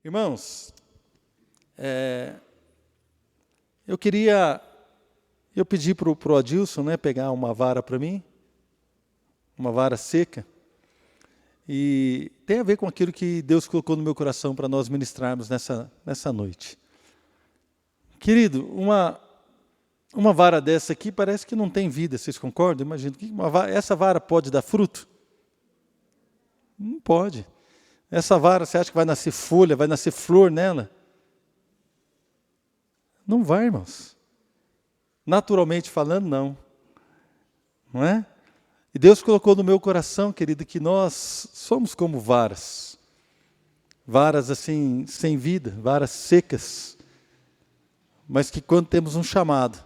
Irmãos, eu pedi para o Adilson, pegar uma vara para mim, uma vara seca, e tem a ver com aquilo que Deus colocou no meu coração para nós ministrarmos nessa noite. Querido, uma vara dessa aqui parece que não tem vida, vocês concordam? Imagina, essa vara pode dar fruto? Não pode. Essa vara, você acha que vai nascer folha, vai nascer flor nela? Não vai, irmãos. Naturalmente falando, não. Não é? E Deus colocou no meu coração, querido, que nós somos como varas. Varas assim, sem vida, varas secas. Mas que quando temos um chamado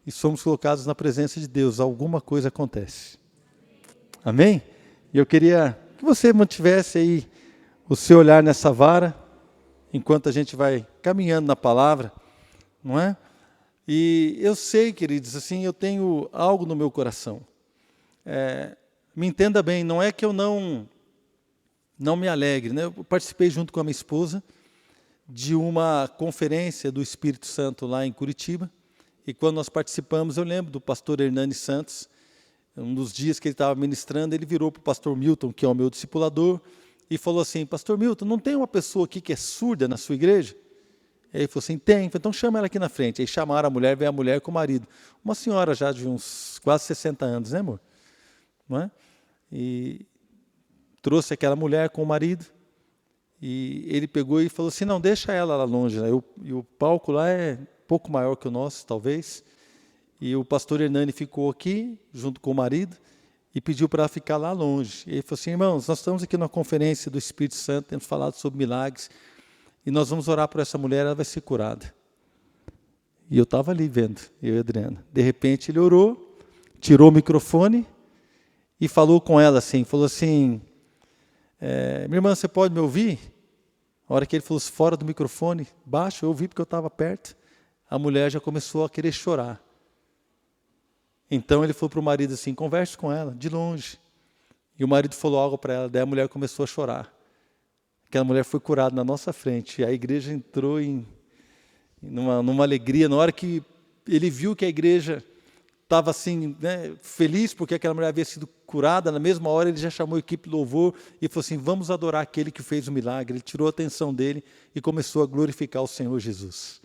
e somos colocados na presença de Deus, alguma coisa acontece. Amém? E eu queria que você mantivesse aí o seu olhar nessa vara, enquanto a gente vai caminhando na palavra, não é? E eu sei, queridos, assim, eu tenho algo no meu coração. Me entenda bem, não é que eu não me alegre, né? Eu participei junto com a minha esposa de uma conferência do Espírito Santo lá em Curitiba, e quando nós participamos, eu lembro do pastor Hernani Santos, um dos dias que ele estava ministrando, ele virou para o pastor Milton, que é o meu discipulador, e falou assim: pastor Milton, não tem uma pessoa aqui que é surda na sua igreja? Aí ele falou assim: tem, então chama ela aqui na frente. Aí chamaram a mulher, veio a mulher com o marido. Uma senhora já de uns quase 60 anos, né, amor? Não é? E trouxe aquela mulher com o marido, e ele pegou e falou assim: não, deixa ela lá longe, né? E o palco lá é um pouco maior que o nosso, talvez. E o pastor Hernani ficou aqui, junto com o marido, e pediu para ela ficar lá longe. E ele falou assim: irmãos, nós estamos aqui numa conferência do Espírito Santo, temos falado sobre milagres, e nós vamos orar por essa mulher, ela vai ser curada. E eu estava ali vendo, eu e a Adriana. De repente ele orou, tirou o microfone e falou com ela assim, falou assim: minha irmã, você pode me ouvir? A hora que ele falou fora do microfone, baixo, eu ouvi porque eu estava perto, a mulher já começou a querer chorar. Então ele falou para o marido assim: converse com ela, de longe. E o marido falou algo para ela, daí a mulher começou a chorar. Aquela mulher foi curada na nossa frente, e a igreja entrou numa alegria. Na hora que ele viu que a igreja estava assim, feliz porque aquela mulher havia sido curada, na mesma hora ele já chamou a equipe de louvor e falou assim: vamos adorar aquele que fez o milagre. Ele tirou a atenção dele e começou a glorificar o Senhor Jesus.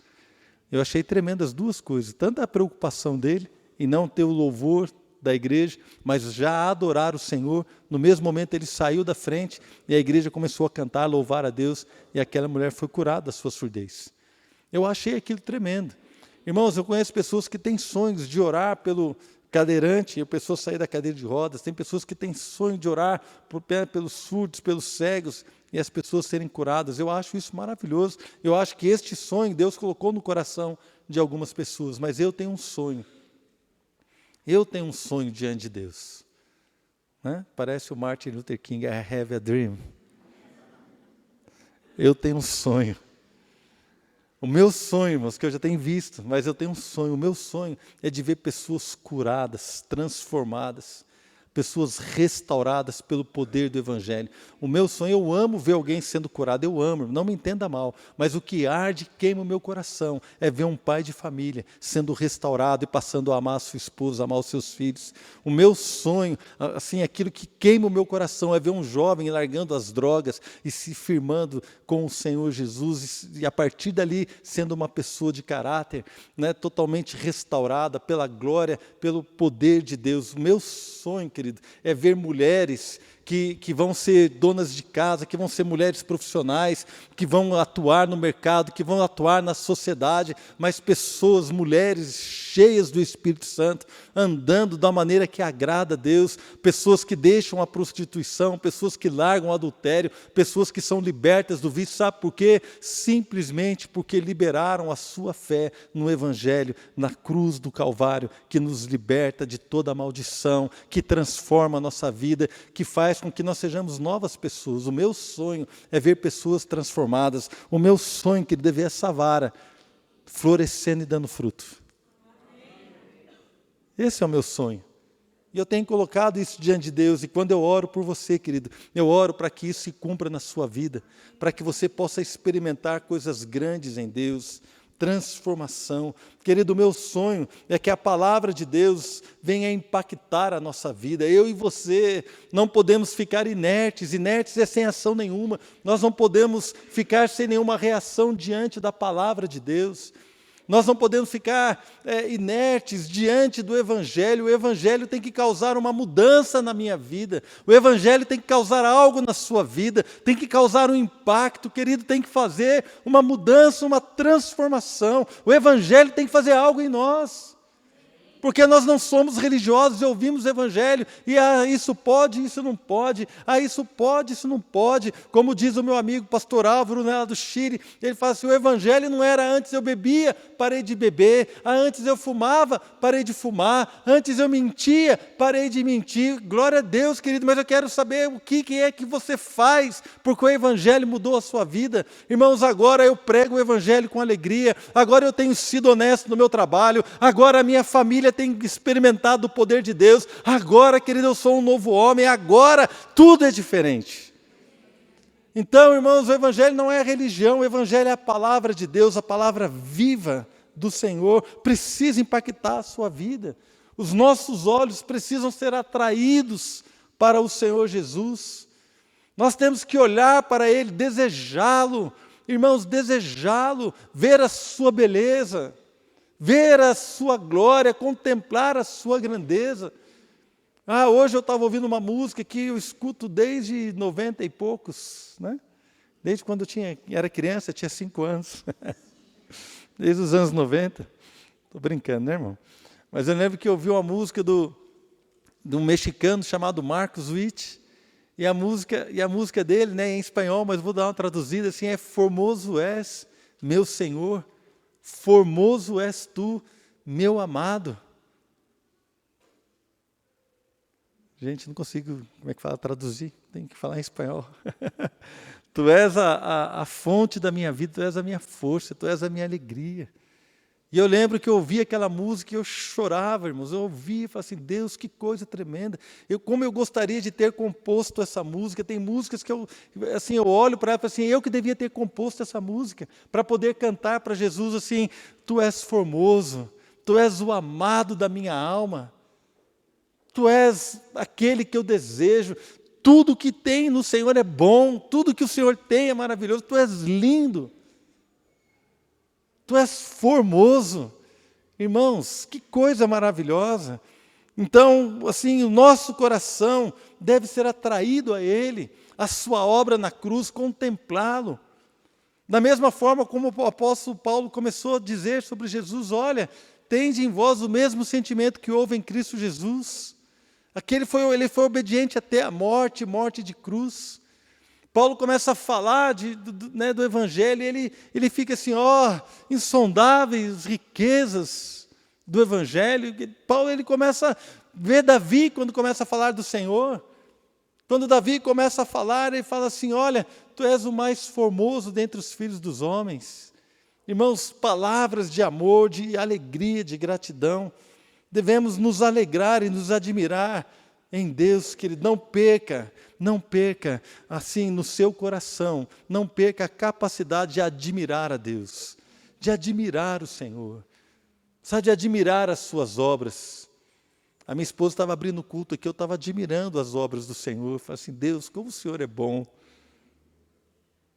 Eu achei tremendas duas coisas, tanto a preocupação dele em não ter o louvor da igreja, mas já adorar o Senhor. No mesmo momento ele saiu da frente e a igreja começou a cantar, louvar a Deus, e aquela mulher foi curada da sua surdez. Eu achei aquilo tremendo. Irmãos, eu conheço pessoas que têm sonhos de orar pelo cadeirante, e a pessoa sair da cadeira de rodas. Tem pessoas que têm sonho de orar pelos surdos, pelos cegos, e as pessoas serem curadas. Eu acho isso maravilhoso. Eu acho que este sonho Deus colocou no coração de algumas pessoas, mas eu tenho um sonho. Eu tenho um sonho diante de Deus. Parece o Martin Luther King: I have a dream. Eu tenho um sonho. O meu sonho, irmãos, que eu já tenho visto, mas eu tenho um sonho. O meu sonho é de ver pessoas curadas, transformadas, pessoas restauradas pelo poder do Evangelho. O meu sonho, eu amo ver alguém sendo curado, eu amo, não me entenda mal, mas o que arde, queima o meu coração, é ver um pai de família sendo restaurado e passando a amar a sua esposa, a amar os seus filhos. O meu sonho, assim, aquilo que queima o meu coração, é ver um jovem largando as drogas e se firmando com o Senhor Jesus, e a partir dali sendo uma pessoa de caráter, totalmente restaurada pela glória, pelo poder de Deus. O meu sonho, querido, é ver mulheres que vão ser donas de casa, que vão ser mulheres profissionais, que vão atuar no mercado, que vão atuar na sociedade, mas pessoas, mulheres cheias do Espírito Santo, andando da maneira que agrada a Deus, pessoas que deixam a prostituição, pessoas que largam o adultério, pessoas que são libertas do vício. Sabe por quê? Simplesmente porque liberaram a sua fé no Evangelho, na cruz do Calvário, que nos liberta de toda a maldição, que transforma a nossa vida, que faz com que nós sejamos novas pessoas. O meu sonho é ver pessoas transformadas. O meu sonho, querido, é ver essa vara florescendo e dando fruto. Esse é o meu sonho. E eu tenho colocado isso diante de Deus, e quando eu oro por você, querido, eu oro para que isso se cumpra na sua vida, para que você possa experimentar coisas grandes em Deus, transformação. Querido, o meu sonho é que a palavra de Deus venha impactar a nossa vida. Eu e você não podemos ficar inertes é sem ação nenhuma. Nós não podemos ficar sem nenhuma reação diante da palavra de Deus. Nós não podemos ficar inertes diante do Evangelho. O Evangelho tem que causar uma mudança na minha vida. O Evangelho tem que causar algo na sua vida. Tem que causar um impacto, querido. Tem que fazer uma mudança, uma transformação. O Evangelho tem que fazer algo em nós. Porque nós não somos religiosos e ouvimos o Evangelho, e isso pode, isso não pode, isso pode, isso não pode. Como diz o meu amigo pastor Álvaro, lá do Chile, ele fala assim, o Evangelho não era antes eu bebia, parei de beber, antes eu fumava, parei de fumar, antes eu mentia, parei de mentir. Glória a Deus, querido, mas eu quero saber o que é que você faz, porque o Evangelho mudou a sua vida. Irmãos, agora eu prego o Evangelho com alegria, agora eu tenho sido honesto no meu trabalho, agora a minha família tem experimentado o poder de Deus, agora, querido, eu sou um novo homem, agora tudo é diferente. Então, irmãos, o Evangelho não é religião, o Evangelho é a palavra de Deus, a palavra viva do Senhor, precisa impactar a sua vida. Os nossos olhos precisam ser atraídos para o Senhor Jesus. Nós temos que olhar para Ele, desejá-lo, irmãos, desejá-lo, ver a sua beleza, ver a sua glória, contemplar a sua grandeza. Hoje eu estava ouvindo uma música que eu escuto desde 90 e poucos, né? Desde quando era criança, tinha 5 anos. Desde os anos 90. Estou brincando, né, irmão? Mas eu lembro que eu ouvi uma música de um mexicano chamado Marcos Witt, e a música dele, né, em espanhol, mas vou dar uma traduzida assim, é Formoso és, meu Senhor, formoso és tu, meu amado. Gente, não consigo, como é que fala, traduzir, tem que falar em espanhol. Tu és a fonte da minha vida, tu és a minha força, tu és a minha alegria. E eu lembro que eu ouvi aquela música e eu chorava, irmãos, eu ouvi e falei assim, Deus, que coisa tremenda. Como eu gostaria de ter composto essa música. Tem músicas que eu olho para ela e falo assim, eu que devia ter composto essa música, para poder cantar para Jesus assim, tu és formoso, tu és o amado da minha alma, tu és aquele que eu desejo, tudo que tem no Senhor é bom, tudo que o Senhor tem é maravilhoso, tu és lindo. Tu és formoso. Irmãos, que coisa maravilhosa. Então, assim, o nosso coração deve ser atraído a Ele, a sua obra na cruz, contemplá-lo. Da mesma forma como o apóstolo Paulo começou a dizer sobre Jesus, olha, tende em vós o mesmo sentimento que houve em Cristo Jesus. Ele foi obediente até a morte de cruz. Paulo começa a falar do Evangelho, e ele fica assim, insondáveis riquezas do Evangelho. Paulo ele começa a ver Davi quando começa a falar do Senhor. Quando Davi começa a falar, ele fala assim, olha, tu és o mais formoso dentre os filhos dos homens. Irmãos, palavras de amor, de alegria, de gratidão. Devemos nos alegrar e nos admirar em Deus, querido. Não perca, assim, no seu coração, não perca a capacidade de admirar a Deus, de admirar o Senhor, sabe, de admirar as suas obras. A minha esposa estava abrindo o culto aqui, eu estava admirando as obras do Senhor, eu falei assim, Deus, como o Senhor é bom.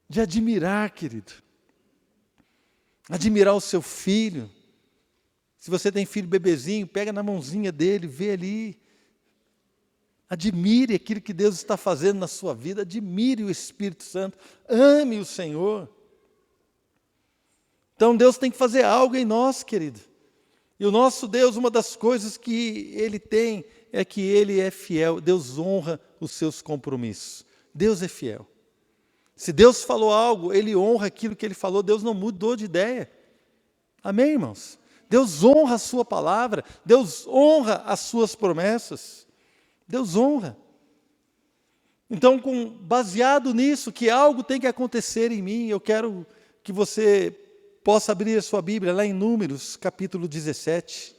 De admirar, querido, admirar o seu filho. Se você tem filho bebezinho, pega na mãozinha dele, vê ali. Admire aquilo que Deus está fazendo na sua vida, admire o Espírito Santo, ame o Senhor. Então Deus tem que fazer algo em nós, querido. E o nosso Deus, uma das coisas que Ele tem, é que Ele é fiel. Deus honra os seus compromissos. Deus é fiel. Se Deus falou algo, Ele honra aquilo que Ele falou, Deus não mudou de ideia. Amém, irmãos? Deus honra a sua palavra, Deus honra as suas promessas. Deus honra. Então, baseado nisso, que algo tem que acontecer em mim, eu quero que você possa abrir a sua Bíblia lá em Números, capítulo 17.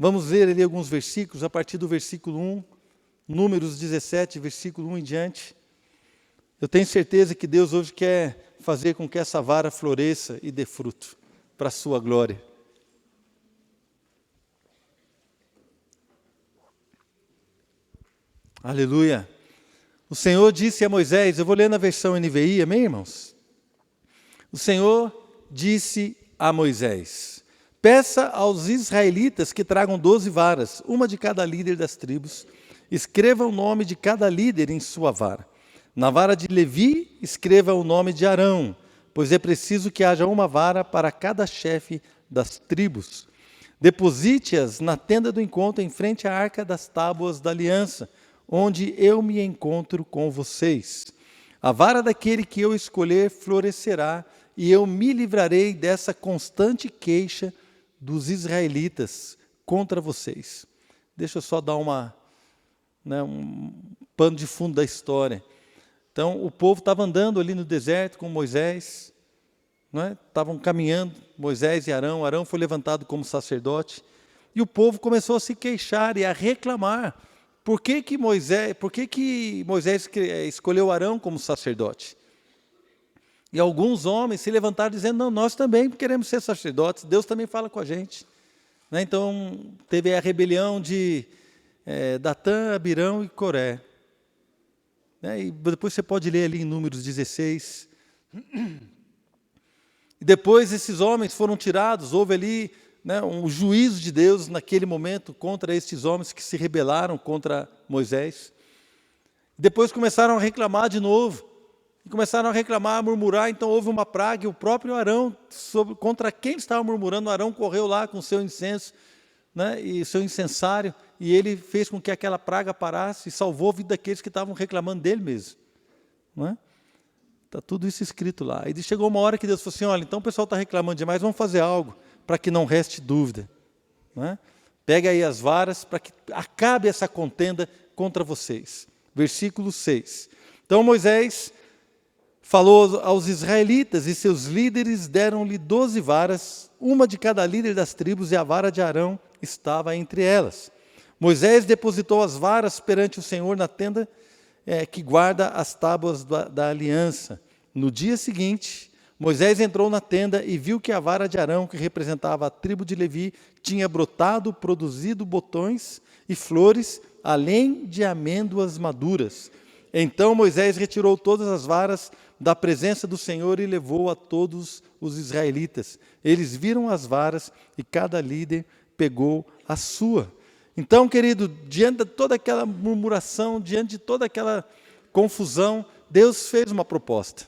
Vamos ler ali alguns versículos, a partir do versículo 1, Números 17, versículo 1 em diante. Eu tenho certeza que Deus hoje quer fazer com que essa vara floresça e dê fruto para a sua glória. Aleluia. O Senhor disse a Moisés, eu vou ler na versão NVI, amém, irmãos? O Senhor disse a Moisés, peça aos israelitas que tragam 12 varas, uma de cada líder das tribos, escreva o nome de cada líder em sua vara. Na vara de Levi, escreva o nome de Arão, pois é preciso que haja uma vara para cada chefe das tribos. Deposite-as na tenda do encontro em frente à arca das tábuas da aliança, onde eu me encontro com vocês. A vara daquele que eu escolher florescerá, e eu me livrarei dessa constante queixa dos israelitas contra vocês. Deixa eu só dar um pano de fundo da história. Então, o povo estava andando ali no deserto com Moisés, estavam caminhando, Moisés e Arão. Arão foi levantado como sacerdote, e o povo começou a se queixar e a reclamar. Por que Moisés escolheu Arão como sacerdote? E alguns homens se levantaram dizendo, não, nós também queremos ser sacerdotes, Deus também fala com a gente. Então, teve a rebelião de Datã, Abirão e Coré. E depois você pode ler ali em Números 16. E depois esses homens foram tirados, houve ali um juízo de Deus naquele momento contra estes homens que se rebelaram contra Moisés. Depois começaram a reclamar de novo. E começaram a reclamar, a murmurar, então houve uma praga, e o próprio Arão, contra quem estava murmurando, Arão correu lá com o seu incenso, e seu incensário, e ele fez com que aquela praga parasse e salvou a vida daqueles que estavam reclamando dele mesmo. Está tudo isso escrito lá. E chegou uma hora que Deus falou assim, olha, então o pessoal está reclamando demais, vamos fazer algo para que não reste dúvida. Pega aí as varas para que acabe essa contenda contra vocês. Versículo 6. Então Moisés falou aos israelitas, e seus líderes deram-lhe 12 varas, uma de cada líder das tribos, e a vara de Arão estava entre elas. Moisés depositou as varas perante o Senhor na tenda que guarda as tábuas da aliança. No dia seguinte, Moisés entrou na tenda e viu que a vara de Arão, que representava a tribo de Levi, tinha brotado, produzido botões e flores, além de amêndoas maduras. Então Moisés retirou todas as varas da presença do Senhor e levou a todos os israelitas. Eles viram as varas e cada líder pegou a sua. Então, querido, diante de toda aquela murmuração, diante de toda aquela confusão, Deus fez uma proposta.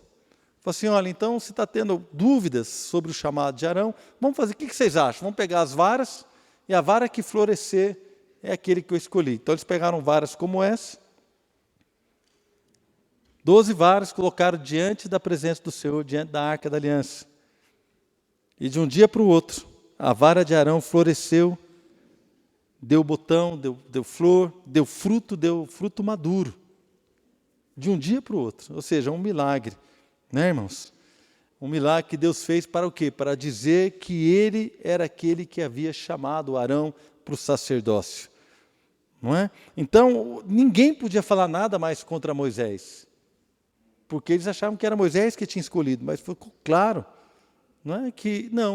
Falou assim, olha, então se está tendo dúvidas sobre o chamado de Arão, vamos fazer, o que vocês acham? Vamos pegar as varas, e a vara que florescer é aquele que eu escolhi. Então eles pegaram varas como essa, 12 varas, colocaram diante da presença do Senhor, diante da arca da aliança. E de um dia para o outro, a vara de Arão floresceu, deu botão, deu flor, deu fruto maduro. De um dia para o outro, ou seja, um milagre, irmãos? Um milagre que Deus fez para o quê? Para dizer que ele era aquele que havia chamado Arão para o sacerdócio. Não é? Então, ninguém podia falar nada mais contra Moisés, porque eles achavam que era Moisés que tinha escolhido, mas ficou claro,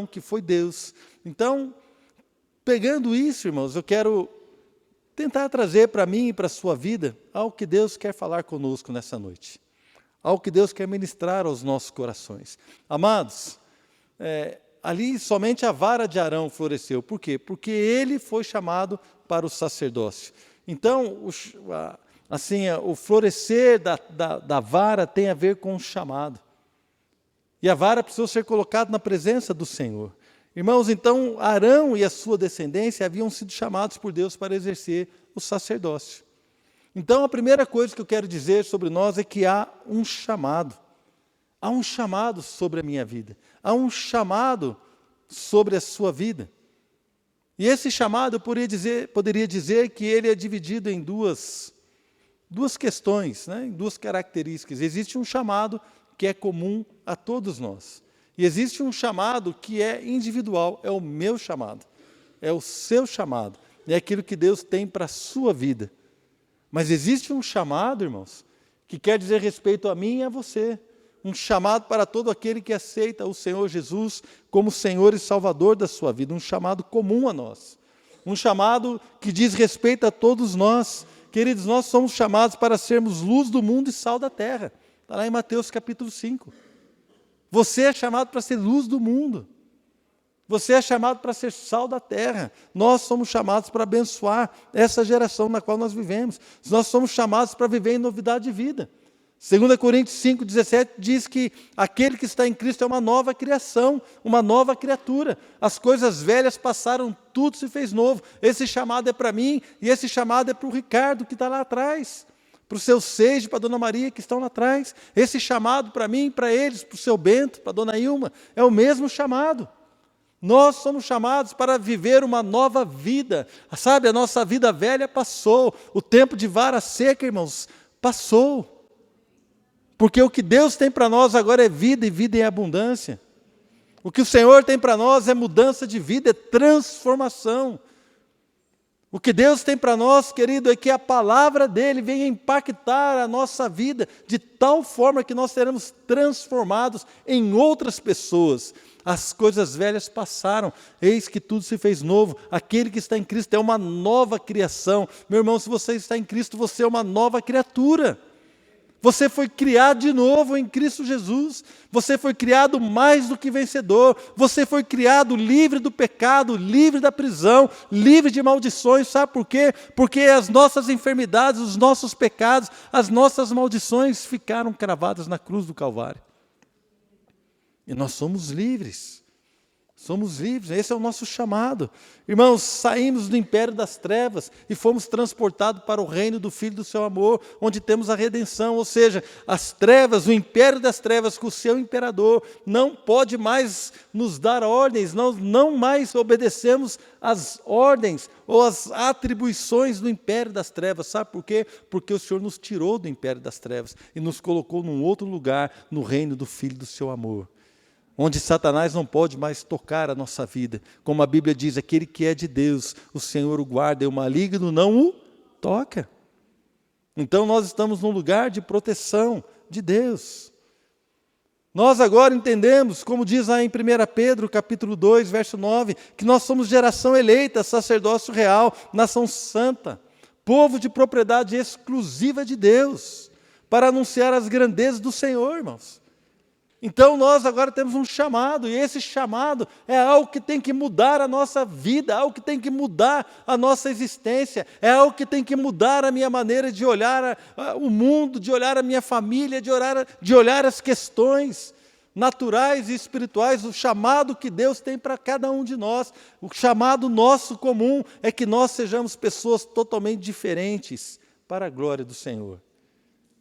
que foi Deus. Então, pegando isso, irmãos, eu quero tentar trazer para mim e para a sua vida algo que Deus quer falar conosco nessa noite, algo que Deus quer ministrar aos nossos corações. Amados, ali somente a vara de Arão floresceu. Por quê? Porque ele foi chamado para o sacerdócio. Então, o florescer da vara tem a ver com o chamado. E a vara precisou ser colocada na presença do Senhor. Irmãos, então Arão e a sua descendência haviam sido chamados por Deus para exercer o sacerdócio. Então a primeira coisa que eu quero dizer sobre nós é que há um chamado. Há um chamado sobre a minha vida. Há um chamado sobre a sua vida. E esse chamado eu poderia dizer que ele é dividido em duas questões, em duas características. Existe um chamado que é comum a todos nós. E existe um chamado que é individual, é o meu chamado, é o seu chamado, é aquilo que Deus tem para a sua vida. Mas existe um chamado, irmãos, que quer dizer respeito a mim e a você. Um chamado para todo aquele que aceita o Senhor Jesus como Senhor e Salvador da sua vida. Um chamado comum a nós. Um chamado que diz respeito a todos nós. Queridos, nós somos chamados para sermos luz do mundo e sal da terra. Está lá em Mateus capítulo 5. Você é chamado para ser luz do mundo. Você é chamado para ser sal da terra. Nós somos chamados para abençoar essa geração na qual nós vivemos. Nós somos chamados para viver em novidade de vida. 2 Coríntios 5,17 diz que aquele que está em Cristo é uma nova criação, uma nova criatura. As coisas velhas passaram, tudo se fez novo. Esse chamado é para mim e esse chamado é para o Ricardo que está lá atrás. Para o seu Seixo, para a Dona Maria que estão lá atrás. Esse chamado para mim, para eles, para o seu Bento, para a Dona Ilma, é o mesmo chamado. Nós somos chamados para viver uma nova vida. Sabe, a nossa vida velha passou. O tempo de vara seca, irmãos, passou. Porque o que Deus tem para nós agora é vida e vida em abundância. O que o Senhor tem para nós é mudança de vida, é transformação. O que Deus tem para nós, querido, é que a palavra dEle venha impactar a nossa vida de tal forma que nós seremos transformados em outras pessoas. As coisas velhas passaram, eis que tudo se fez novo. Aquele que está em Cristo é uma nova criação. Meu irmão, se você está em Cristo, você é uma nova criatura. Você foi criado de novo em Cristo Jesus. Você foi criado mais do que vencedor. Você foi criado livre do pecado, livre da prisão, livre de maldições. Sabe por quê? Porque as nossas enfermidades, os nossos pecados, as nossas maldições ficaram cravadas na cruz do Calvário. E nós somos livres. Somos livres, esse é o nosso chamado. Irmãos, saímos do império das trevas e fomos transportados para o reino do Filho do seu amor, onde temos a redenção, ou seja, as trevas, o império das trevas com o seu imperador, não pode mais nos dar ordens, nós não mais obedecemos às ordens ou às atribuições do império das trevas. Sabe por quê? Porque o Senhor nos tirou do império das trevas e nos colocou num outro lugar, no reino do Filho do seu amor. Onde Satanás não pode mais tocar a nossa vida. Como a Bíblia diz, aquele que é de Deus, o Senhor o guarda e o maligno não o toca. Então nós estamos num lugar de proteção de Deus. Nós agora entendemos, como diz lá em 1 Pedro, capítulo 2, verso 9, que nós somos geração eleita, sacerdócio real, nação santa, povo de propriedade exclusiva de Deus, para anunciar as grandezas do Senhor, irmãos. Então nós agora temos um chamado, e esse chamado é algo que tem que mudar a nossa vida, algo que tem que mudar a nossa existência, é algo que tem que mudar a minha maneira de olhar o mundo, de olhar a minha família, de olhar as questões naturais e espirituais. O chamado que Deus tem para cada um de nós, o chamado nosso comum é que nós sejamos pessoas totalmente diferentes para a glória do Senhor.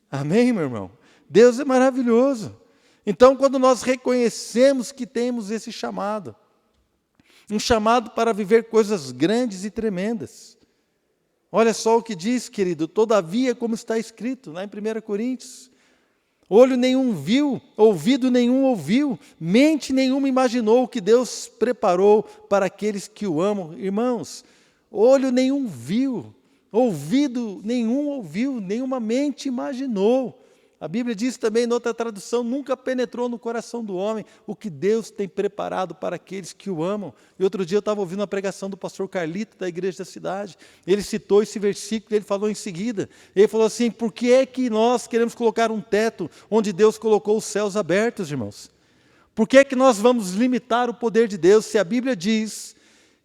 Amém, meu irmão? Deus é maravilhoso. Então, quando nós reconhecemos que temos esse chamado, um chamado para viver coisas grandes e tremendas. Olha só o que diz, querido, todavia, como está escrito lá em 1 Coríntios, olho nenhum viu, ouvido nenhum ouviu, mente nenhuma imaginou o que Deus preparou para aqueles que o amam. Irmãos, olho nenhum viu, ouvido nenhum ouviu, nenhuma mente imaginou. A Bíblia diz também, em outra tradução, nunca penetrou no coração do homem o que Deus tem preparado para aqueles que o amam. E outro dia eu estava ouvindo uma pregação do pastor Carlito, da igreja da cidade. Ele citou esse versículo e ele falou em seguida. Ele falou assim, por que é que nós queremos colocar um teto onde Deus colocou os céus abertos, irmãos? Por que é que nós vamos limitar o poder de Deus se a Bíblia diz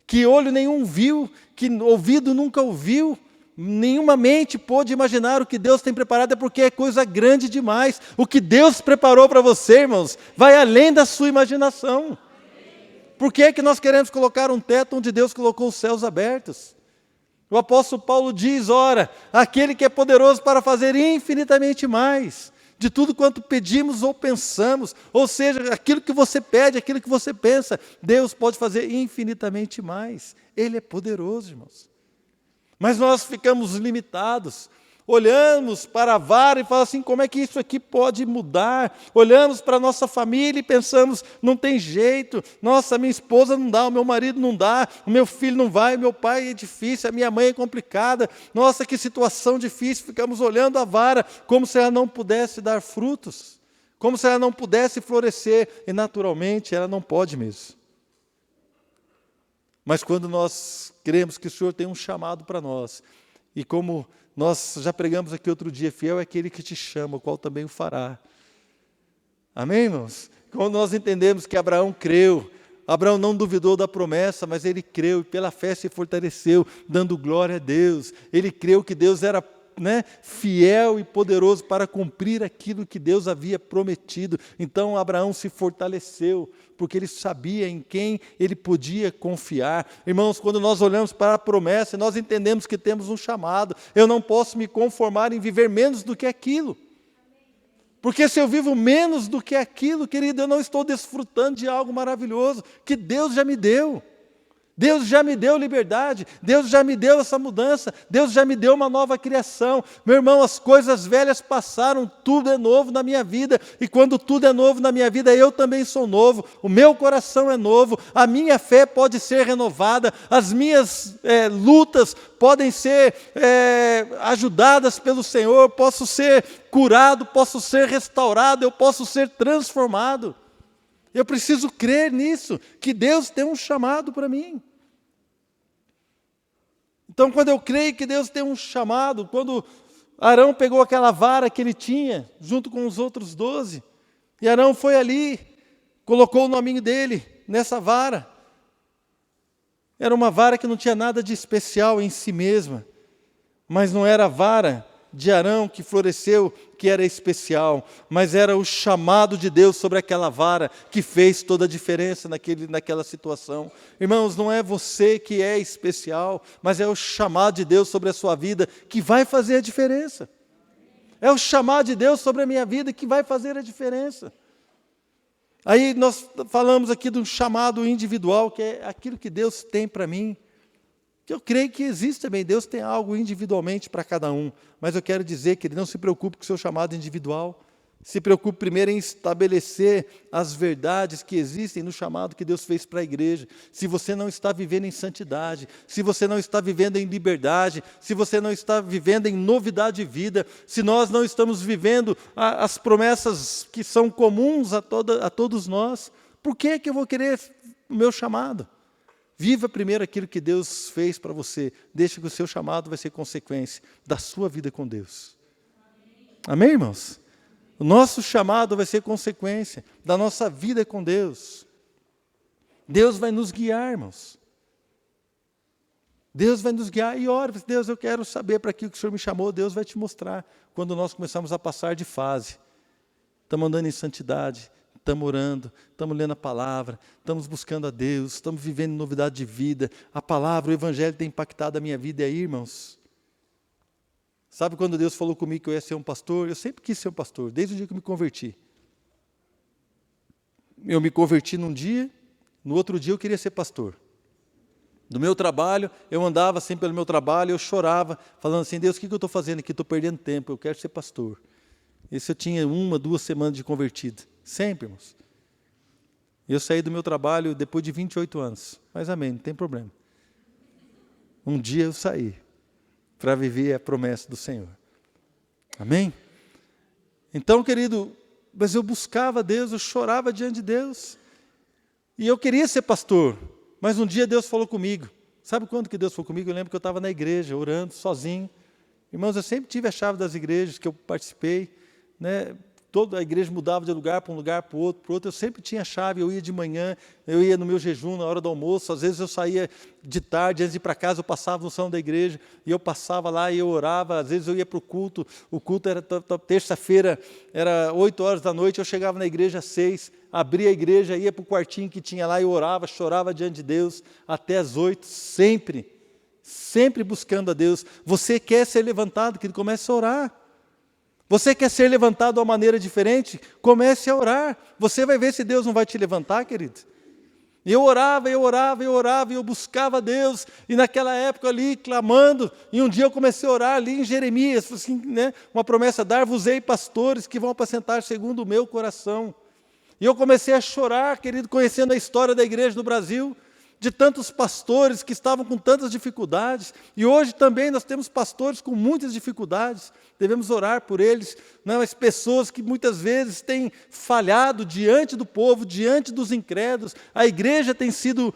que olho nenhum viu, que ouvido nunca ouviu, nenhuma mente pôde imaginar o que Deus tem preparado, é porque é coisa grande demais. O que Deus preparou para você, irmãos, vai além da sua imaginação. Por que é que nós queremos colocar um teto onde Deus colocou os céus abertos? O apóstolo Paulo diz, ora, aquele que é poderoso para fazer infinitamente mais, de tudo quanto pedimos ou pensamos, ou seja, aquilo que você pede, aquilo que você pensa, Deus pode fazer infinitamente mais. Ele é poderoso, irmãos. Mas nós ficamos limitados, olhamos para a vara e falamos assim, como é que isso aqui pode mudar? Olhamos para a nossa família e pensamos, não tem jeito, nossa, minha esposa não dá, o meu marido não dá, o meu filho não vai, o meu pai é difícil, a minha mãe é complicada, nossa, que situação difícil, ficamos olhando a vara como se ela não pudesse dar frutos, como se ela não pudesse florescer, e naturalmente ela não pode mesmo. Mas quando nós cremos que o Senhor tem um chamado para nós, e como nós já pregamos aqui outro dia, fiel é aquele que te chama, o qual também o fará. Amém, irmãos? Quando nós entendemos que Abraão creu, Abraão não duvidou da promessa, mas ele creu e pela fé se fortaleceu, dando glória a Deus. Ele creu que Deus era fiel e poderoso para cumprir aquilo que Deus havia prometido. Então Abraão se fortaleceu, porque ele sabia em quem ele podia confiar. Irmãos, quando nós olhamos para a promessa, nós entendemos que temos um chamado. Eu não posso me conformar em viver menos do que aquilo. Porque se eu vivo menos do que aquilo, querido, eu não estou desfrutando de algo maravilhoso que Deus já me deu. Deus já me deu liberdade, Deus já me deu essa mudança, Deus já me deu uma nova criação. Meu irmão, as coisas velhas passaram, tudo é novo na minha vida, e quando tudo é novo na minha vida, eu também sou novo, o meu coração é novo, a minha fé pode ser renovada, as minhas lutas podem ser ajudadas pelo Senhor, posso ser curado, posso ser restaurado, eu posso ser transformado. Eu preciso crer nisso, que Deus tem um chamado para mim. Então, quando eu creio que Deus tem um chamado, quando Arão pegou aquela vara que ele tinha, junto com os outros 12, e Arão foi ali, colocou o nominho dele nessa vara. Era uma vara que não tinha nada de especial em si mesma, mas não era a vara de Arão que floresceu, que era especial, mas era o chamado de Deus sobre aquela vara que fez toda a diferença naquela situação. Irmãos, não é você que é especial, mas é o chamado de Deus sobre a sua vida que vai fazer a diferença. É o chamado de Deus sobre a minha vida que vai fazer a diferença. Aí nós falamos aqui de um chamado individual, que é aquilo que Deus tem para mim. Eu creio que existe também, Deus tem algo individualmente para cada um, mas eu quero dizer que Ele não se preocupe com o seu chamado individual, se preocupe primeiro em estabelecer as verdades que existem no chamado que Deus fez para a igreja. Se você não está vivendo em santidade, se você não está vivendo em liberdade, se você não está vivendo em novidade de vida, se nós não estamos vivendo as promessas que são comuns a todos nós, por que eu vou querer o meu chamado? Viva primeiro aquilo que Deus fez para você. Deixa que o seu chamado vai ser consequência da sua vida com Deus. Amém, irmãos? O nosso chamado vai ser consequência da nossa vida com Deus. Deus vai nos guiar, irmãos. Deus vai nos guiar e ora, Deus, eu quero saber para aquilo que o Senhor me chamou. Deus vai te mostrar quando nós começamos a passar de fase. Estamos andando em santidade. Estamos orando, estamos lendo a palavra, estamos buscando a Deus, estamos vivendo novidade de vida. A palavra, o Evangelho tem impactado a minha vida. E aí, irmãos, sabe quando Deus falou comigo que eu ia ser um pastor? Eu sempre quis ser um pastor, desde o dia que eu me converti. Eu me converti num dia, no outro dia eu queria ser pastor. Do meu trabalho, eu andava assim pelo meu trabalho, eu chorava, falando assim, Deus, o que eu estou fazendo aqui? Estou perdendo tempo, eu quero ser pastor. Esse eu tinha 1, 2 semanas de convertido. Sempre, irmãos. Eu saí do meu trabalho depois de 28 anos. Mas amém, não tem problema. Um dia eu saí para viver a promessa do Senhor. Amém? Então, querido, mas eu buscava Deus, eu chorava diante de Deus. E eu queria ser pastor. Mas um dia Deus falou comigo. Sabe quando que Deus falou comigo? Eu lembro que eu estava na igreja, orando, sozinho. Irmãos, eu sempre tive a chave das igrejas que eu participei, né? Toda a igreja mudava de lugar para um lugar, para o outro, eu sempre tinha chave, eu ia de manhã, eu ia no meu jejum na hora do almoço, às vezes eu saía de tarde, antes de ir para casa, eu passava no salão da igreja, e eu passava lá e eu orava, às vezes eu ia para o culto era terça-feira, era 8 horas da noite, eu chegava na igreja às 6, abria a igreja, ia para o quartinho que tinha lá, eu orava, chorava diante de Deus, até às 8, sempre buscando a Deus. Você quer ser levantado, que comece a orar. Você quer ser levantado de uma maneira diferente? Comece a orar. Você vai ver se Deus não vai te levantar, querido. E eu orava, e eu buscava a Deus, e naquela época ali, clamando, e um dia eu comecei a orar ali em Jeremias, assim, né, uma promessa, dar-vos-ei pastores que vão apacentar segundo o meu coração. E eu comecei a chorar, querido, conhecendo a história da igreja do Brasil, de tantos pastores que estavam com tantas dificuldades, e hoje também nós temos pastores com muitas dificuldades, devemos orar por eles, não, as pessoas que muitas vezes têm falhado diante do povo, diante dos incrédulos, a igreja tem sido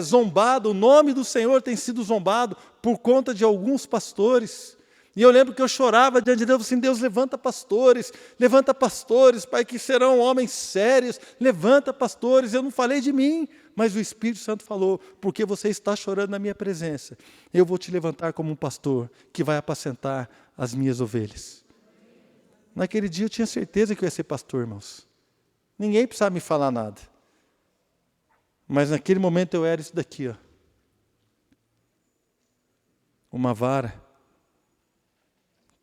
zombada, o nome do Senhor tem sido zombado por conta de alguns pastores. E eu lembro que eu chorava diante de Deus, assim, Deus, levanta pastores, Pai, que serão homens sérios, levanta pastores. Eu não falei de mim, mas o Espírito Santo falou, porque você está chorando na minha presença, eu vou te levantar como um pastor que vai apacentar as minhas ovelhas. Naquele dia eu tinha certeza que eu ia ser pastor, irmãos. Ninguém precisava me falar nada. Mas naquele momento eu era isso daqui, ó. Uma vara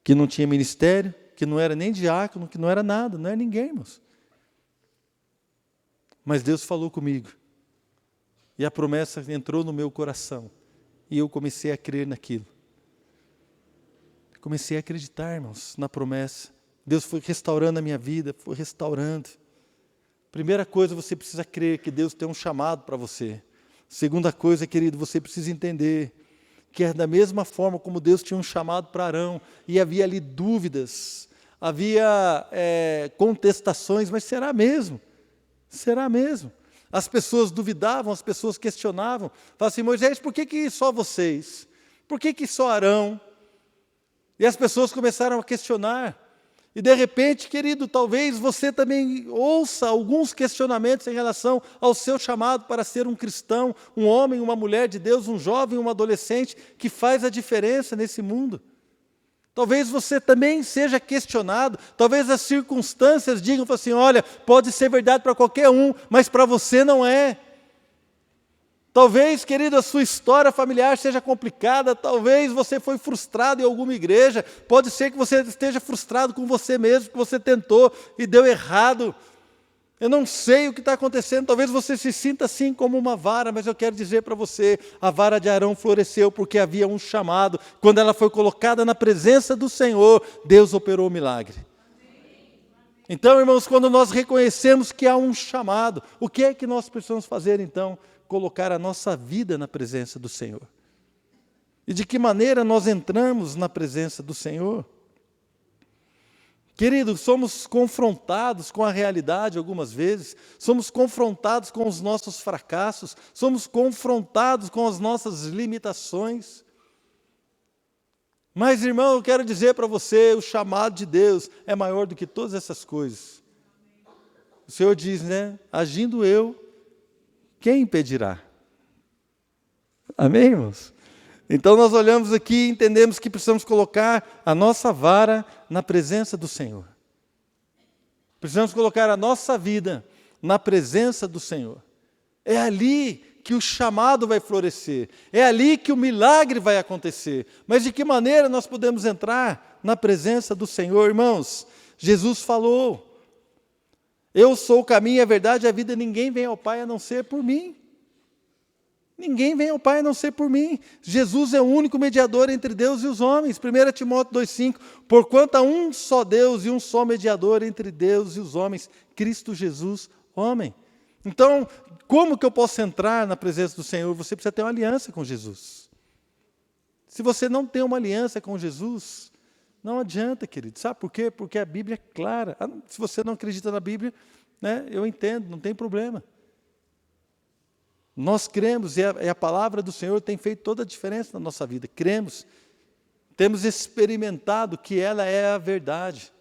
que não tinha ministério, que não era nem diácono, que não era nada, não era ninguém, irmãos. Mas Deus falou comigo. E a promessa entrou no meu coração. E eu comecei a crer naquilo. Comecei a acreditar, irmãos, na promessa. Deus foi restaurando a minha vida, foi restaurando. Primeira coisa, você precisa crer que Deus tem um chamado para você. Segunda coisa, querido, você precisa entender que é da mesma forma como Deus tinha um chamado para Arão, e havia ali dúvidas, havia contestações, mas será mesmo? Será mesmo? As pessoas duvidavam, as pessoas questionavam, falavam assim, Moisés, por que só vocês? Por que só Arão? E as pessoas começaram a questionar. E de repente, querido, talvez você também ouça alguns questionamentos em relação ao seu chamado para ser um cristão, um homem, uma mulher de Deus, um jovem, um adolescente, que faz a diferença nesse mundo. Talvez você também seja questionado, talvez as circunstâncias digam assim, olha, pode ser verdade para qualquer um, mas para você não é. Talvez, querido, a sua história familiar seja complicada, talvez você foi frustrado em alguma igreja, pode ser que você esteja frustrado com você mesmo, que você tentou e deu errado. Eu não sei o que está acontecendo, talvez você se sinta assim como uma vara, mas eu quero dizer para você, a vara de Arão floresceu porque havia um chamado. Quando ela foi colocada na presença do Senhor, Deus operou o milagre. Então, irmãos, quando nós reconhecemos que há um chamado, o que é que nós precisamos fazer então? Colocar a nossa vida na presença do Senhor. E de que maneira nós entramos na presença do Senhor? Queridos, somos confrontados com a realidade algumas vezes, somos confrontados com os nossos fracassos, somos confrontados com as nossas limitações. Mas, irmão, eu quero dizer para você, o chamado de Deus é maior do que todas essas coisas. O Senhor diz, né? Agindo eu, quem impedirá? Amém, irmãos? Então nós olhamos aqui e entendemos que precisamos colocar a nossa vara na presença do Senhor. Precisamos colocar a nossa vida na presença do Senhor. É ali que o chamado vai florescer. É ali que o milagre vai acontecer. Mas de que maneira nós podemos entrar na presença do Senhor, irmãos? Jesus falou, eu sou o caminho, a verdade e a vida, ninguém vem ao Pai a não ser por mim. Ninguém vem ao Pai a não ser por mim. Jesus é o único mediador entre Deus e os homens. 1 Timóteo 2,5, porquanto há um só Deus e um só mediador entre Deus e os homens, Cristo Jesus, homem. Então, como que eu posso entrar na presença do Senhor? Você precisa ter uma aliança com Jesus. Se você não tem uma aliança com Jesus, não adianta, querido. Sabe por quê? Porque a Bíblia é clara. Se você não acredita na Bíblia, né, eu entendo, não tem problema. Nós cremos, e a palavra do Senhor tem feito toda a diferença na nossa vida. Cremos, temos experimentado que ela é a verdade.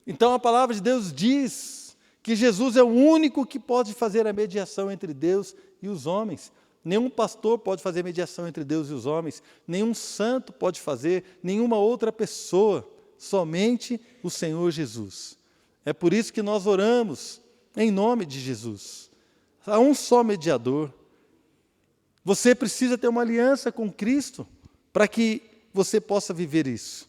Então a palavra de Deus diz que Jesus é o único que pode fazer a mediação entre Deus e os homens. Nenhum pastor pode fazer mediação entre Deus e os homens, nenhum santo pode fazer, nenhuma outra pessoa, somente o Senhor Jesus. É por isso que nós oramos em nome de Jesus. Há um só mediador. Você precisa ter uma aliança com Cristo para que você possa viver isso.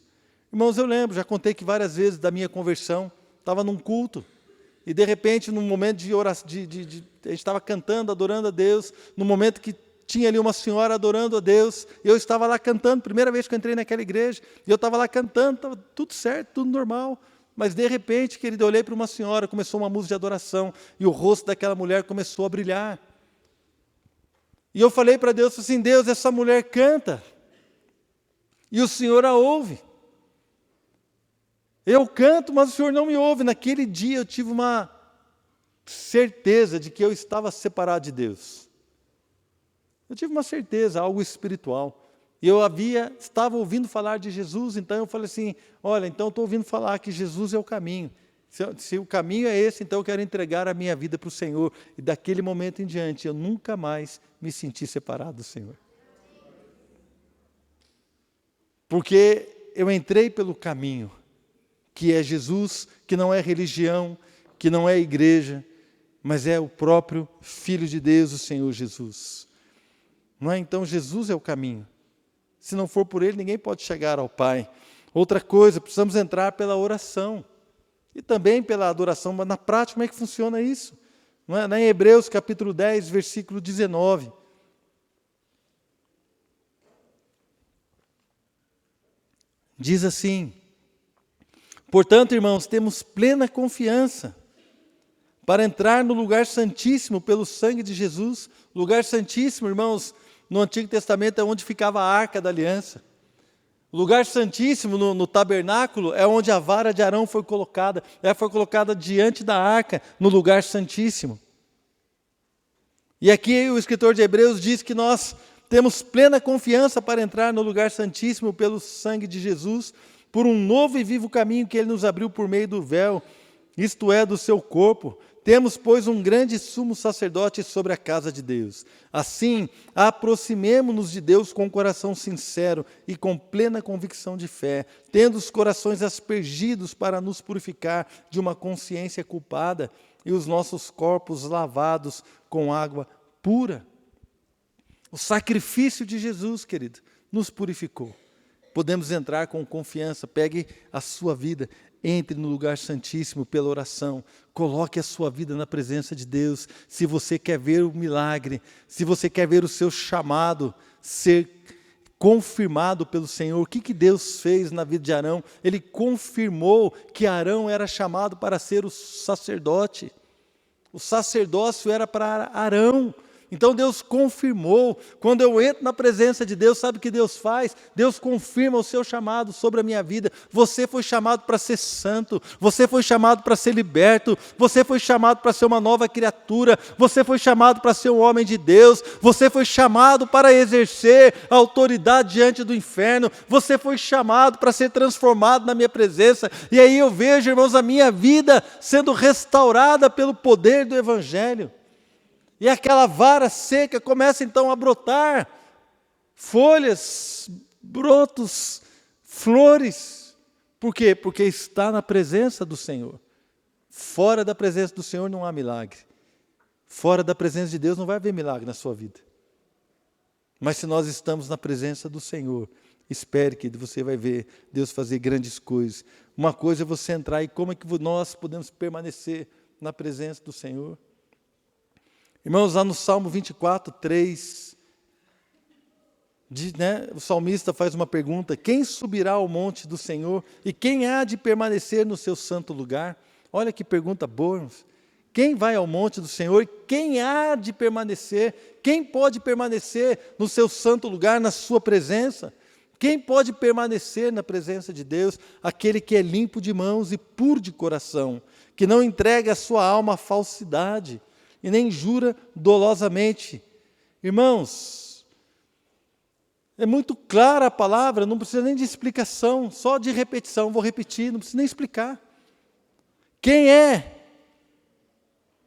Irmãos, eu lembro, já contei que várias vezes da minha conversão, estava num culto, e de repente, num momento de oração, gente estava cantando, adorando a Deus, no momento que tinha ali uma senhora adorando a Deus, e eu estava lá cantando, primeira vez que eu entrei naquela igreja, e eu estava lá cantando, estava tudo certo, tudo normal, mas de repente, querido, eu olhei para uma senhora, começou uma música de adoração, e o rosto daquela mulher começou a brilhar. E eu falei para Deus assim: Deus, essa mulher canta, e o Senhor a ouve. Eu canto, mas o Senhor não me ouve. Naquele dia eu tive uma certeza de que eu estava separado de Deus. Eu tive uma certeza, algo espiritual. E eu estava ouvindo falar de Jesus, então eu falei assim: olha, então eu estou ouvindo falar que Jesus é o caminho. Se o caminho é esse, então eu quero entregar a minha vida para o Senhor. E daquele momento em diante, eu nunca mais me senti separado do Senhor. Porque eu entrei pelo caminho, que é Jesus, que não é religião, que não é igreja, mas é o próprio Filho de Deus, o Senhor Jesus. Não é? Então Jesus é o caminho. Se não for por Ele, ninguém pode chegar ao Pai. Outra coisa, precisamos entrar pela oração. E também pela adoração, mas na prática como é que funciona isso? Não é? Em Hebreus capítulo 10, versículo 19. Diz assim: portanto, irmãos, temos plena confiança para entrar no lugar santíssimo pelo sangue de Jesus. Lugar santíssimo, irmãos, no Antigo Testamento é onde ficava a Arca da Aliança. O lugar santíssimo no tabernáculo é onde a vara de Arão foi colocada. Ela foi colocada diante da arca, no lugar santíssimo. E aqui o escritor de Hebreus diz que nós temos plena confiança para entrar no lugar santíssimo pelo sangue de Jesus, por um novo e vivo caminho que Ele nos abriu por meio do véu, isto é, do seu corpo. Temos, pois, um grande sumo sacerdote sobre a casa de Deus. Assim, aproximemo-nos de Deus com um coração sincero e com plena convicção de fé, tendo os corações aspergidos para nos purificar de uma consciência culpada e os nossos corpos lavados com água pura. O sacrifício de Jesus, querido, nos purificou. Podemos entrar com confiança. Pegue a sua vida, entre no lugar santíssimo pela oração, coloque a sua vida na presença de Deus. Se você quer ver o milagre, se você quer ver o seu chamado ser confirmado pelo Senhor, o que Deus fez na vida de Arão? Ele confirmou que Arão era chamado para ser o sacerdote. O sacerdócio era para Arão. Então Deus confirmou. Quando eu entro na presença de Deus, sabe o que Deus faz? Deus confirma o seu chamado sobre a minha vida. Você foi chamado para ser santo, você foi chamado para ser liberto, você foi chamado para ser uma nova criatura, você foi chamado para ser um homem de Deus, você foi chamado para exercer a autoridade diante do inferno, você foi chamado para ser transformado na minha presença. E aí eu vejo, irmãos, a minha vida sendo restaurada pelo poder do Evangelho. E aquela vara seca começa então a brotar folhas, brotos, flores. Por quê? Porque está na presença do Senhor. Fora da presença do Senhor não há milagre. Fora da presença de Deus não vai haver milagre na sua vida. Mas se nós estamos na presença do Senhor, espere que você vai ver Deus fazer grandes coisas. Uma coisa é você entrar, e como é que nós podemos permanecer na presença do Senhor? Irmãos, lá no Salmo 24, 3, o salmista faz uma pergunta: quem subirá ao monte do Senhor e quem há de permanecer no seu santo lugar? Olha que pergunta boa, irmãos. Quem vai ao monte do Senhor? Quem há de permanecer? Quem pode permanecer no seu santo lugar, na sua presença? Quem pode permanecer na presença de Deus? Aquele que é limpo de mãos e puro de coração, que não entrega a sua alma à falsidade e nem jura dolosamente. Irmãos, é muito clara a palavra, não precisa nem de explicação, só de repetição. Vou repetir, não precisa nem explicar. Quem é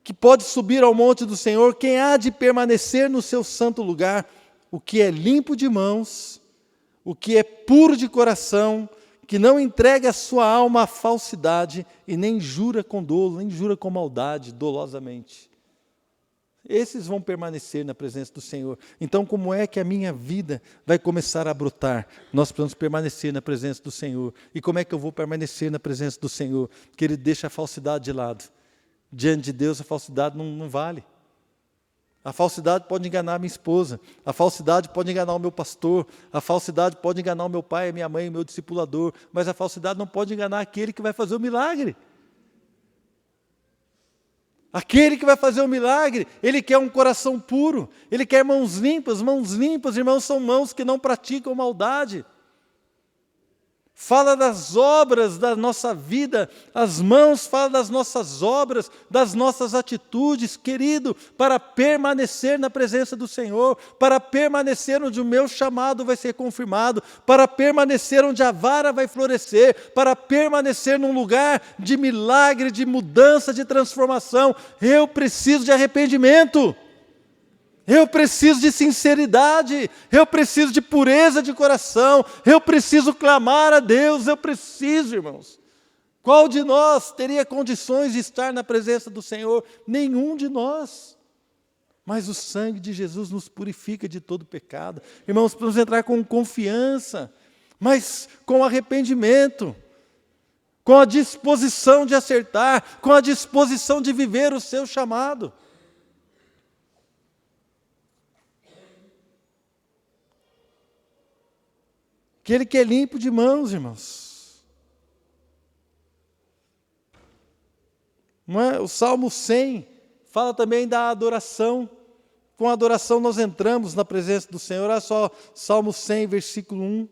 que pode subir ao monte do Senhor? Quem há de permanecer no seu santo lugar? O que é limpo de mãos, o que é puro de coração, que não entrega a sua alma à falsidade e nem jura com dolo, nem jura com maldade, dolosamente. Esses vão permanecer na presença do Senhor. Então, como é que a minha vida vai começar a brotar? Nós precisamos permanecer na presença do Senhor. E como é que eu vou permanecer na presença do Senhor? Porque Ele deixa a falsidade de lado. Diante de Deus, a falsidade não vale. A falsidade pode enganar a minha esposa, a falsidade pode enganar o meu pastor, a falsidade pode enganar o meu pai, a minha mãe, o meu discipulador, mas a falsidade não pode enganar aquele que vai fazer o milagre. Aquele que vai fazer o milagre, ele quer um coração puro, ele quer mãos limpas, irmãos, são mãos que não praticam maldade. Fala das obras da nossa vida, as mãos falam das nossas obras, das nossas atitudes, querido, para permanecer na presença do Senhor, para permanecer onde o meu chamado vai ser confirmado, para permanecer onde a vara vai florescer, para permanecer num lugar de milagre, de mudança, de transformação. Eu preciso de arrependimento. Eu preciso de sinceridade, eu preciso de pureza de coração, eu preciso clamar a Deus, eu preciso, irmãos. Qual de nós teria condições de estar na presença do Senhor? Nenhum de nós. Mas o sangue de Jesus nos purifica de todo pecado. Irmãos, precisamos entrar com confiança, mas com arrependimento, com a disposição de acertar, com a disposição de viver o seu chamado. Aquele que é limpo de mãos, irmãos. Não é? O Salmo 100 fala também da adoração. Com a adoração nós entramos na presença do Senhor. Olha só, Salmo 100, versículo 1.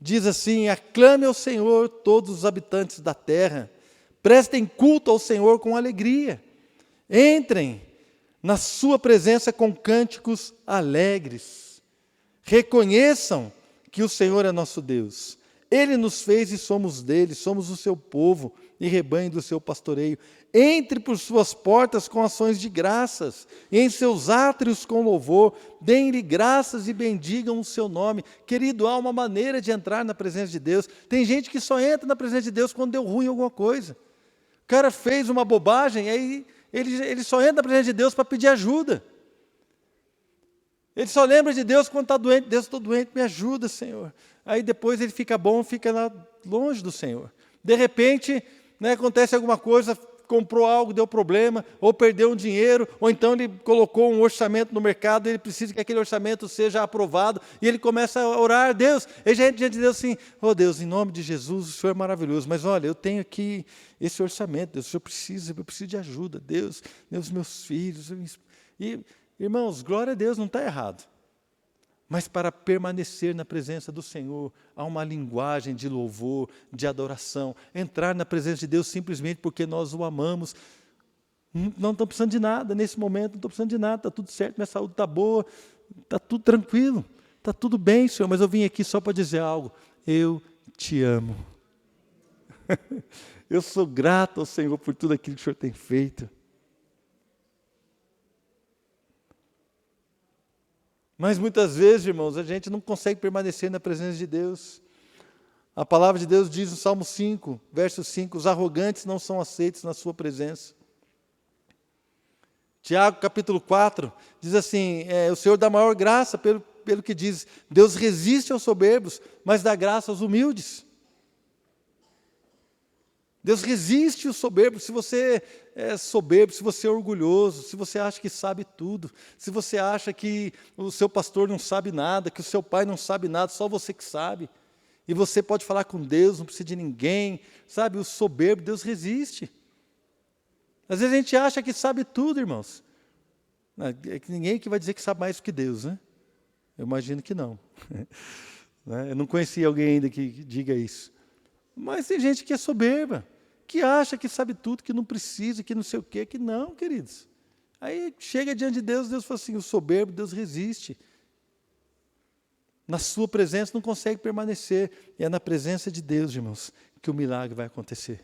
Diz assim: aclame ao Senhor todos os habitantes da terra. Prestem culto ao Senhor com alegria. Entrem na sua presença com cânticos alegres. Reconheçam que o Senhor é nosso Deus. Ele nos fez e somos dele, somos o seu povo e rebanho do seu pastoreio. Entre por suas portas com ações de graças, e em seus átrios com louvor, deem-lhe graças e bendigam o seu nome. Querido, há uma maneira de entrar na presença de Deus. Tem gente que só entra na presença de Deus quando deu ruim alguma coisa. O cara fez uma bobagem, aí ele só entra na presença de Deus para pedir ajuda. Ele só lembra de Deus quando está doente. Deus, estou doente, me ajuda, Senhor. Aí depois ele fica bom, fica lá longe do Senhor. De repente, acontece alguma coisa, comprou algo, deu problema, ou perdeu um dinheiro, ou então ele colocou um orçamento no mercado, ele precisa que aquele orçamento seja aprovado, e ele começa a orar, Deus, ele já entra diante de Deus assim, oh Deus, em nome de Jesus, o Senhor é maravilhoso, mas olha, eu tenho aqui esse orçamento, Deus, eu preciso de ajuda, Deus, meus filhos, irmãos, glória a Deus, não está errado. Mas para permanecer na presença do Senhor, há uma linguagem de louvor, de adoração. Entrar na presença de Deus simplesmente porque nós o amamos. Não estou precisando de nada nesse momento, não estou precisando de nada, está tudo certo, minha saúde está boa, está tudo tranquilo, está tudo bem, Senhor, mas eu vim aqui só para dizer algo. Eu te amo. Eu sou grato ao Senhor por tudo aquilo que o Senhor tem feito. Mas muitas vezes, irmãos, a gente não consegue permanecer na presença de Deus. A palavra de Deus diz no Salmo 5, verso 5, os arrogantes não são aceitos na sua presença. Tiago, capítulo 4, diz assim, o Senhor dá maior graça, pelo que diz, Deus resiste aos soberbos, mas dá graça aos humildes. Deus resiste ao soberbo. Se você é soberbo, se você é orgulhoso, se você acha que sabe tudo, se você acha que o seu pastor não sabe nada, que o seu pai não sabe nada, só você que sabe, e você pode falar com Deus, não precisa de ninguém, sabe, o soberbo, Deus resiste. Às vezes a gente acha que sabe tudo, irmãos. É que ninguém que vai dizer que sabe mais do que Deus, né? Eu imagino que não. Eu não conheci alguém ainda que diga isso. Mas tem gente que é soberba, que acha que sabe tudo, que não precisa, que não sei o quê, que não, queridos. Aí chega diante de Deus, Deus fala assim, o soberbo, Deus resiste. Na sua presença não consegue permanecer. E é na presença de Deus, irmãos, que o milagre vai acontecer.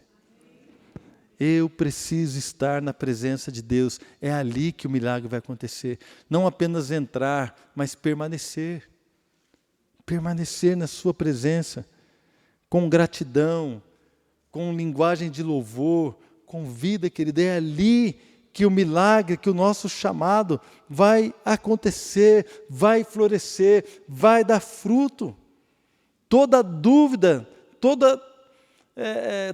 Eu preciso estar na presença de Deus. É ali que o milagre vai acontecer. Não apenas entrar, mas permanecer. Permanecer na sua presença. Com gratidão, com linguagem de louvor, com vida, querida. É ali que o milagre, que o nosso chamado vai acontecer, vai florescer, vai dar fruto. Toda dúvida, toda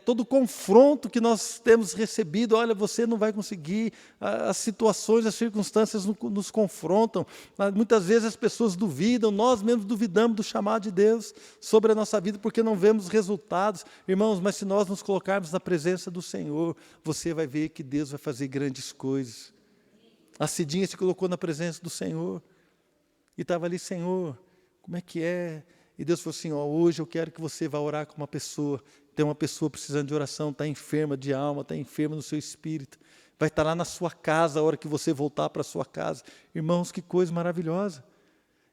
todo confronto que nós temos recebido. Olha, você não vai conseguir, as situações, as circunstâncias nos confrontam. Muitas vezes as pessoas duvidam, nós mesmos duvidamos do chamado de Deus sobre a nossa vida, porque não vemos resultados. Irmãos, mas se nós nos colocarmos na presença do Senhor, você vai ver que Deus vai fazer grandes coisas. A Cidinha se colocou na presença do Senhor, e estava ali: Senhor, como é que é? E Deus falou assim: hoje eu quero que você vá orar com uma pessoa. Tem uma pessoa precisando de oração, está enferma de alma, está enferma no seu espírito. Vai estar lá na sua casa a hora que você voltar para a sua casa. Irmãos, que coisa maravilhosa.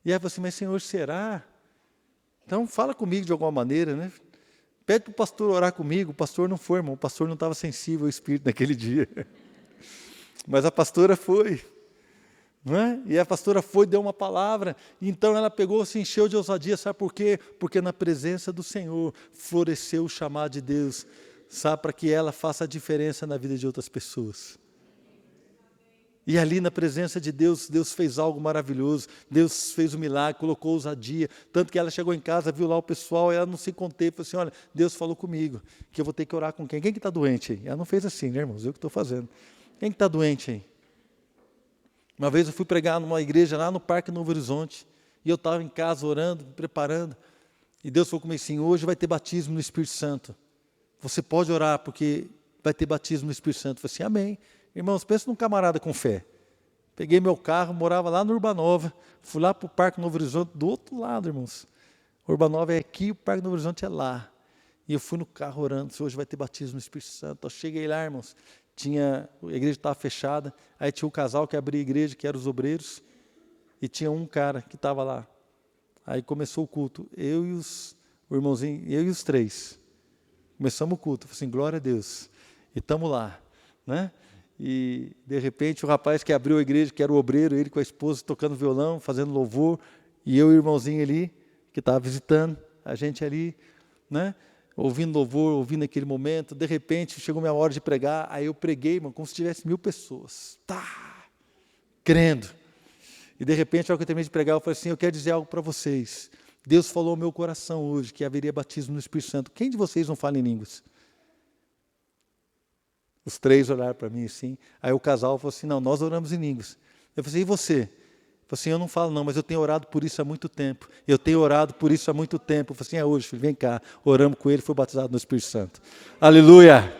E aí eu falei assim: mas Senhor, será? Então fala comigo de alguma maneira, né? Pede para o pastor orar comigo. O pastor não foi, irmão. O pastor não estava sensível ao espírito naquele dia. Mas a pastora foi. Não é? E a pastora foi, deu uma palavra, e então ela pegou, se encheu de ousadia. Sabe por quê? Porque na presença do Senhor floresceu o chamado de Deus, sabe, para que ela faça a diferença na vida de outras pessoas. E ali na presença de Deus, Deus fez algo maravilhoso, Deus fez um milagre, colocou ousadia, tanto que ela chegou em casa, viu lá o pessoal, e ela não se conteve, falou assim: olha, Deus falou comigo, que eu vou ter que orar com quem? Quem que está doente aí? Ela não fez assim, né, irmãos? Eu que estou fazendo. Quem que está doente aí? Uma vez eu fui pregar numa igreja lá no Parque Novo Horizonte, e eu estava em casa orando, me preparando, e Deus falou comigo assim: hoje vai ter batismo no Espírito Santo, você pode orar, porque vai ter batismo no Espírito Santo. Eu falei assim: amém. Irmãos, pensa num camarada com fé. Peguei meu carro, morava lá no Urbanova, fui lá para o Parque Novo Horizonte, do outro lado, irmãos. O Urbanova é aqui, o Parque Novo Horizonte é lá. E eu fui no carro orando: hoje vai ter batismo no Espírito Santo. Eu cheguei lá, irmãos, a igreja estava fechada, aí tinha um casal que abria a igreja, que eram os obreiros, e tinha um cara que estava lá. Aí começou o culto, o irmãozinho, eu e os três. Começamos o culto, falei assim: glória a Deus. E estamos lá, né? E de repente o rapaz que abriu a igreja, que era o obreiro, ele com a esposa tocando violão, fazendo louvor, e eu e o irmãozinho ali, que estava visitando a gente ali, né? Ouvindo louvor, ouvindo aquele momento. De repente chegou minha hora de pregar, aí eu preguei, irmão, como se tivesse 1000 pessoas, crendo. E de repente, ao que eu terminei de pregar, eu falei assim: eu quero dizer algo para vocês. Deus falou ao meu coração hoje que haveria batismo no Espírito Santo. Quem de vocês não fala em línguas? Os três olharam para mim assim. Aí o casal falou assim: não, nós oramos em línguas. Eu falei assim: e você? Eu falei assim: eu não falo não, mas eu tenho orado por isso há muito tempo. Eu tenho orado por isso há muito tempo. Eu falei assim: é hoje, filho, vem cá. Oramos com ele, foi batizado no Espírito Santo. Aleluia!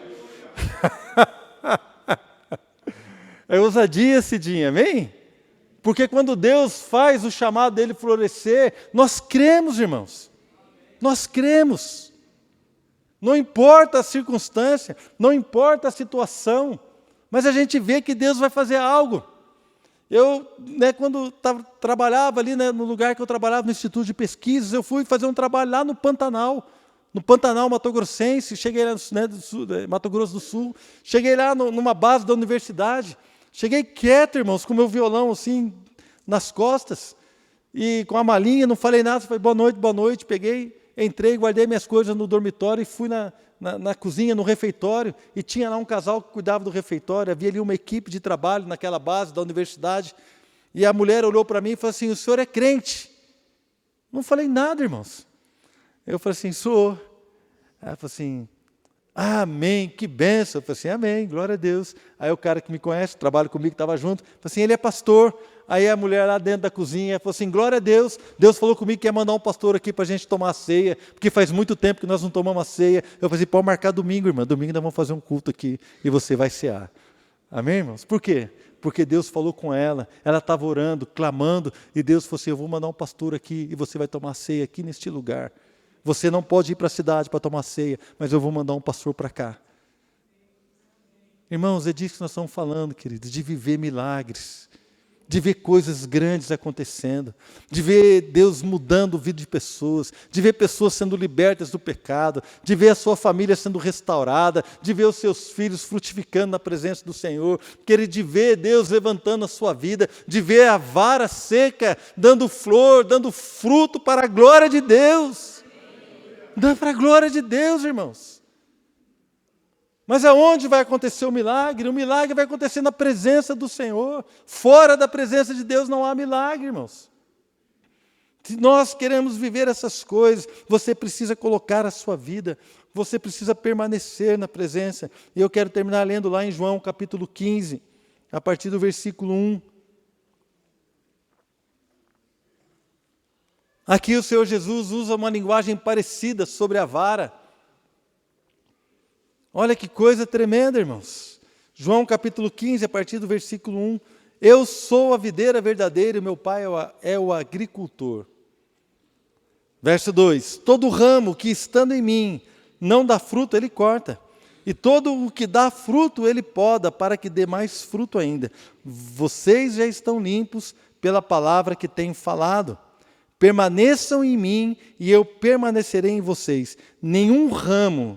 É ousadia, Cidinha, amém? Porque quando Deus faz o chamado dele florescer, nós cremos, irmãos. Nós cremos. Não importa a circunstância, não importa a situação, mas a gente vê que Deus vai fazer algo. Eu, quando trabalhava ali, no lugar que eu trabalhava, no Instituto de Pesquisas, eu fui fazer um trabalho lá no Pantanal Mato Grossense. Cheguei lá Mato Grosso do Sul, cheguei lá numa base da universidade, cheguei quieto, irmãos, com o meu violão assim, nas costas, e com a malinha, não falei nada, falei boa noite, peguei, entrei, guardei minhas coisas no dormitório e fui na cozinha, no refeitório, e tinha lá um casal que cuidava do refeitório, havia ali uma equipe de trabalho naquela base da universidade, e a mulher olhou para mim e falou assim: o senhor é crente? Não falei nada, irmãos. Eu falei assim: sou. Ela falou assim: amém, que bênção. Eu falei assim: amém, glória a Deus. Aí o cara que me conhece, trabalha comigo, estava junto, falou assim: ele é pastor. Aí a mulher lá dentro da cozinha falou assim: glória a Deus, Deus falou comigo que ia mandar um pastor aqui para a gente tomar a ceia, porque faz muito tempo que nós não tomamos a ceia. Eu falei assim: pode marcar domingo, irmã, domingo nós vamos fazer um culto aqui e você vai cear. Amém, irmãos? Por quê? Porque Deus falou com ela estava orando, clamando, e Deus falou assim: eu vou mandar um pastor aqui e você vai tomar a ceia aqui neste lugar. Você não pode ir para a cidade para tomar ceia, mas eu vou mandar um pastor para cá. Irmãos, é disso que nós estamos falando, queridos, de viver milagres, de ver coisas grandes acontecendo, de ver Deus mudando a vida de pessoas, de ver pessoas sendo libertas do pecado, de ver a sua família sendo restaurada, de ver os seus filhos frutificando na presença do Senhor, de ver Deus levantando a sua vida, de ver a vara seca dando flor, dando fruto para a glória de Deus. Dá para a glória de Deus, irmãos. Mas aonde vai acontecer o milagre? O milagre vai acontecer na presença do Senhor. Fora da presença de Deus não há milagre, irmãos. Se nós queremos viver essas coisas, você precisa colocar a sua vida você precisa permanecer na presença. E eu quero terminar lendo lá em João capítulo 15, a partir do versículo 1. Aqui o Senhor Jesus usa uma linguagem parecida sobre a vara. Olha que coisa tremenda, irmãos. João capítulo 15, a partir do versículo 1. Eu sou a videira verdadeira e meu pai é o agricultor. Verso 2. Todo ramo que estando em mim não dá fruto, ele corta. E todo o que dá fruto, ele poda, para que dê mais fruto ainda. Vocês já estão limpos pela palavra que tenho falado. Permaneçam em mim e eu permanecerei em vocês. Nenhum ramo,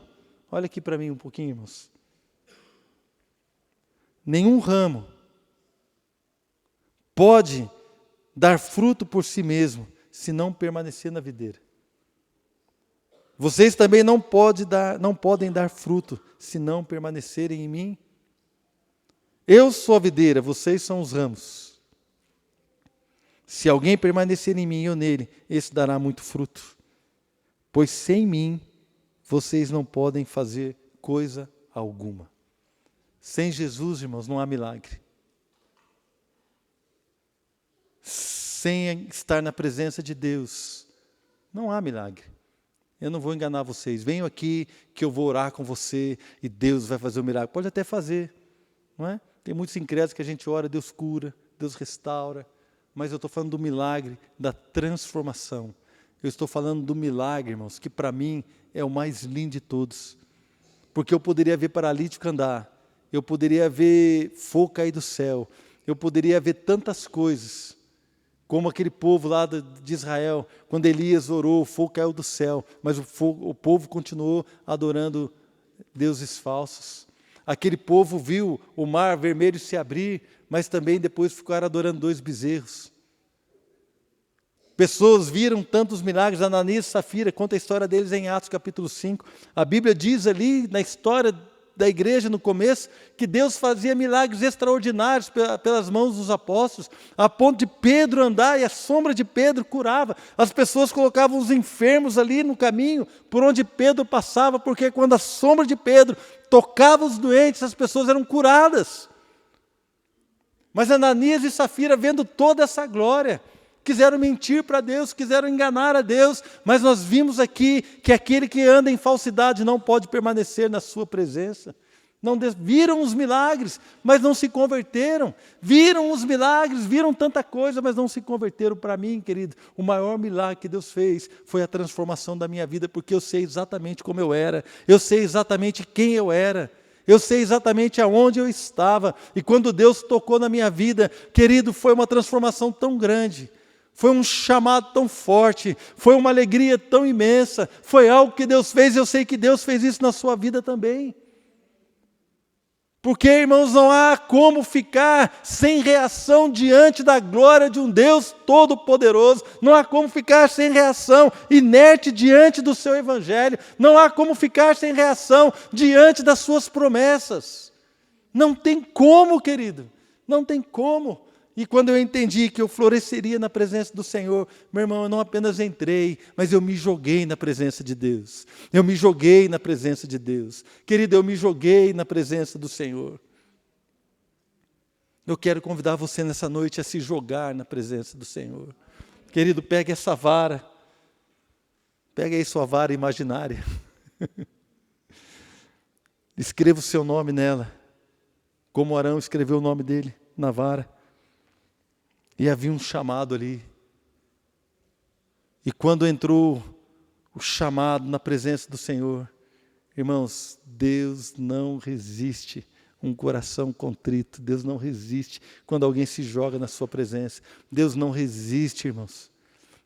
olha aqui para mim um pouquinho, irmãos. Nenhum ramo pode dar fruto por si mesmo, se não permanecer na videira. Vocês também não podem dar fruto, se não permanecerem em mim. Eu sou a videira, vocês são os ramos. Se alguém permanecer em mim e eu nele, esse dará muito fruto. Pois sem mim, vocês não podem fazer coisa alguma. Sem Jesus, irmãos, não há milagre. Sem estar na presença de Deus, não há milagre. Eu não vou enganar vocês. Venham aqui que eu vou orar com você e Deus vai fazer o milagre. Pode até fazer, não é? Tem muitos incrédulos que a gente ora, Deus cura, Deus restaura. Mas eu estou falando do milagre, da transformação. Eu estou falando do milagre, irmãos, que para mim é o mais lindo de todos. Porque eu poderia ver paralítico andar, eu poderia ver fogo cair do céu, eu poderia ver tantas coisas, como aquele povo lá de Israel, quando Elias orou, o fogo caiu do céu, mas o povo continuou adorando deuses falsos. Aquele povo viu o mar vermelho se abrir, mas também depois ficaram adorando 2 bezerros. Pessoas viram tantos milagres, Ananias e Safira, conta a história deles em Atos capítulo 5. A Bíblia diz ali, na história da igreja no começo, que Deus fazia milagres extraordinários pelas mãos dos apóstolos, a ponto de Pedro andar e a sombra de Pedro curava. As pessoas colocavam os enfermos ali no caminho, por onde Pedro passava, porque quando a sombra de Pedro tocava os doentes, as pessoas eram curadas. Mas Ananias e Safira, vendo toda essa glória, quiseram mentir para Deus, quiseram enganar a Deus, mas nós vimos aqui que aquele que anda em falsidade não pode permanecer na sua presença. Viram os milagres, mas não se converteram. Viram os milagres, viram tanta coisa, mas não se converteram. Para mim, querido, o maior milagre que Deus fez foi a transformação da minha vida, porque eu sei exatamente como eu era, eu sei exatamente quem eu era. Eu sei exatamente aonde eu estava, e quando Deus tocou na minha vida, querido, foi uma transformação tão grande, foi um chamado tão forte, foi uma alegria tão imensa, foi algo que Deus fez, e eu sei que Deus fez isso na sua vida também. Porque, irmãos, não há como ficar sem reação diante da glória de um Deus todo-poderoso. Não há como ficar sem reação, inerte diante do seu evangelho. Não há como ficar sem reação diante das suas promessas. Não tem como, querido. Não tem como. E quando eu entendi que eu floresceria na presença do Senhor, meu irmão, eu não apenas entrei, mas eu me joguei na presença de Deus. Eu me joguei na presença de Deus. Querido, eu me joguei na presença do Senhor. Eu quero convidar você nessa noite a se jogar na presença do Senhor. Querido, pegue essa vara. Pegue aí sua vara imaginária. Escreva o seu nome nela, como Arão escreveu o nome dele na vara. E havia um chamado ali. E quando entrou o chamado na presença do Senhor, irmãos, Deus não resiste um coração contrito. Deus não resiste quando alguém se joga na sua presença. Deus não resiste, irmãos.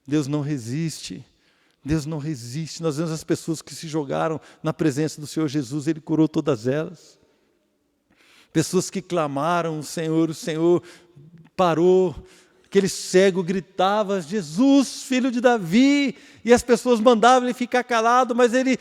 Deus não resiste. Deus não resiste. Nós vemos as pessoas que se jogaram na presença do Senhor Jesus, Ele curou todas elas. Pessoas que clamaram o Senhor parou. Aquele cego gritava, Jesus, filho de Davi, e as pessoas mandavam ele ficar calado, mas ele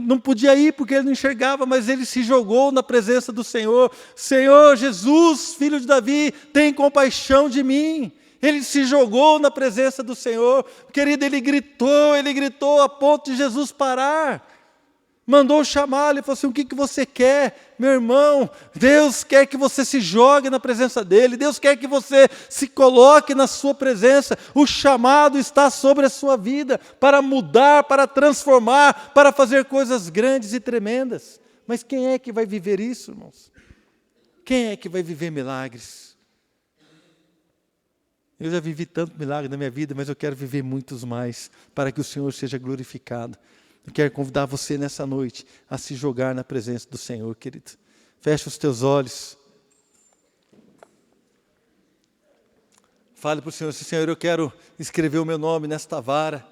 não podia ir porque ele não enxergava, mas ele se jogou na presença do Senhor. Senhor, Jesus, filho de Davi, tem compaixão de mim. Ele se jogou na presença do Senhor. Querido, ele gritou a ponto de Jesus parar. Mandou chamá-lo e falou assim: o que você quer? Meu irmão, Deus quer que você se jogue na presença dEle. Deus quer que você se coloque na sua presença. O chamado está sobre a sua vida para mudar, para transformar, para fazer coisas grandes e tremendas. Mas quem é que vai viver isso, irmãos? Quem é que vai viver milagres? Eu já vivi tanto milagre na minha vida, mas eu quero viver muitos mais, para que o Senhor seja glorificado. Eu quero convidar você nessa noite a se jogar na presença do Senhor, querido. Feche os teus olhos. Fale para o Senhor: Senhor, eu quero escrever o meu nome nesta vara,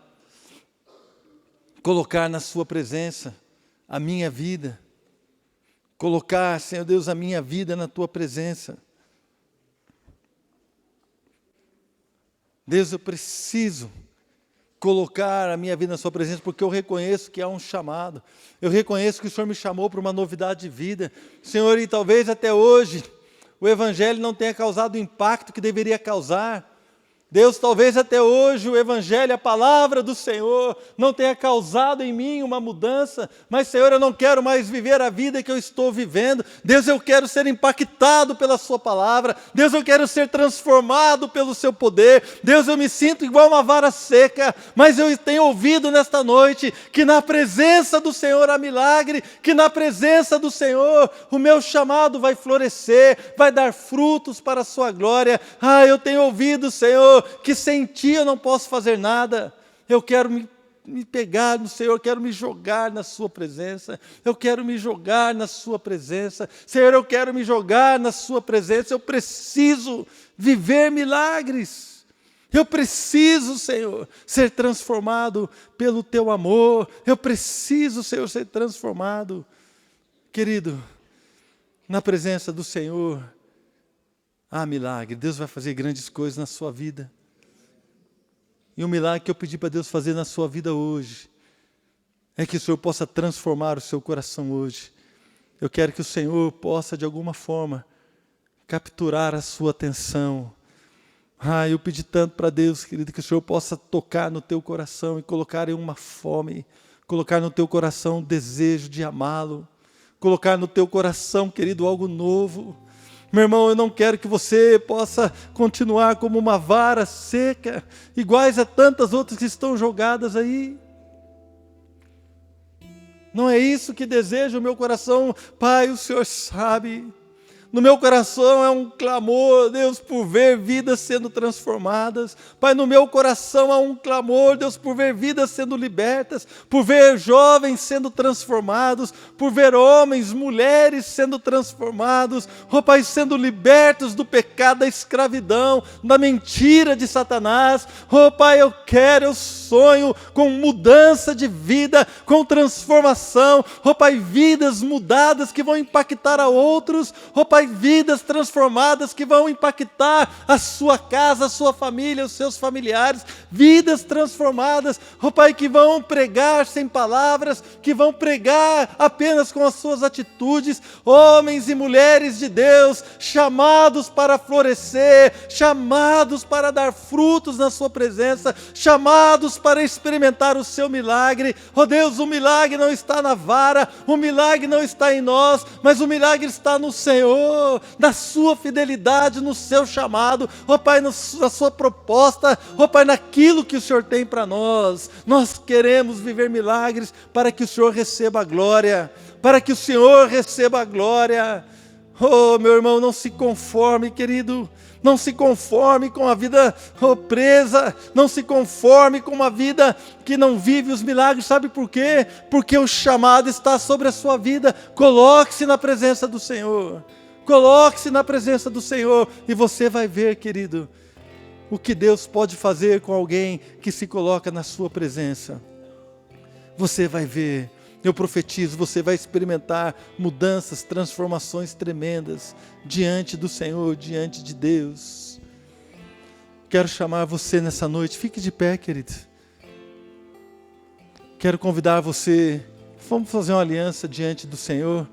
colocar na sua presença a minha vida, colocar, Senhor Deus, a minha vida na tua presença. Deus, eu preciso colocar a minha vida na sua presença, porque eu reconheço que há um chamado. Eu reconheço que o Senhor me chamou para uma novidade de vida. Senhor, e talvez até hoje o Evangelho não tenha causado o impacto que deveria causar. Deus, talvez até hoje o Evangelho, a palavra do Senhor, não tenha causado em mim uma mudança, mas, Senhor, eu não quero mais viver a vida que eu estou vivendo. Deus, eu quero ser impactado pela sua palavra. Deus, eu quero ser transformado pelo seu poder. Deus, eu me sinto igual uma vara seca, mas eu tenho ouvido nesta noite que na presença do Senhor há milagre, que na presença do Senhor o meu chamado vai florescer, vai dar frutos para a sua glória. Eu tenho ouvido, Senhor, que sem Ti eu não posso fazer nada. Eu quero me pegar no Senhor, eu quero me jogar na sua presença. Eu quero me jogar na sua presença. Senhor, eu quero me jogar na sua presença. Eu preciso viver milagres. Eu preciso, Senhor, ser transformado pelo Teu amor. Eu preciso, Senhor, ser transformado. Querido, na presença do Senhor há milagre. Deus vai fazer grandes coisas na sua vida. E o milagre que eu pedi para Deus fazer na sua vida hoje é que o Senhor possa transformar o seu coração hoje. Eu quero que o Senhor possa, de alguma forma, capturar a sua atenção. Eu pedi tanto para Deus, querido, que o Senhor possa tocar no teu coração e colocar em uma fome, colocar no teu coração um desejo de amá-lo, colocar no teu coração, querido, algo novo. Meu irmão, eu não quero que você possa continuar como uma vara seca, iguais a tantas outras que estão jogadas aí. Não é isso que deseja o meu coração. Pai, o Senhor sabe. No meu coração é um clamor, Deus, por ver vidas sendo transformadas. Pai, no meu coração há um clamor, Deus, por ver vidas sendo libertas, por ver jovens sendo transformados, por ver homens, mulheres sendo transformados, Pai, sendo libertos do pecado, da escravidão, da mentira de Satanás. Pai, eu sonho com mudança de vida, com transformação. Pai, vidas mudadas que vão impactar a outros. Pai, vidas transformadas que vão impactar a sua casa, a sua família, os seus familiares, vidas transformadas, Pai, que vão pregar sem palavras, que vão pregar apenas com as suas atitudes, homens e mulheres de Deus, chamados para florescer, chamados para dar frutos na sua presença, chamados para experimentar o seu milagre. Deus, o milagre não está na vara, o milagre não está em nós, mas o milagre está no Senhor, na sua fidelidade, no seu chamado, Pai, na sua proposta, Pai, naquilo que o Senhor tem para nós. Nós queremos viver milagres para que o Senhor receba a glória, para que o Senhor receba a glória. Meu irmão, não se conforme, querido, não se conforme com a vida presa, não se conforme com uma vida que não vive os milagres. Sabe por quê? Porque o chamado está sobre a sua vida. Coloque-se na presença do Senhor. Coloque-se na presença do Senhor e você vai ver, querido, o que Deus pode fazer com alguém que se coloca na sua presença. Você vai ver, eu profetizo, você vai experimentar mudanças, transformações tremendas diante do Senhor, diante de Deus. Quero chamar você nessa noite, fique de pé, querido. Quero convidar você, vamos fazer uma aliança diante do Senhor.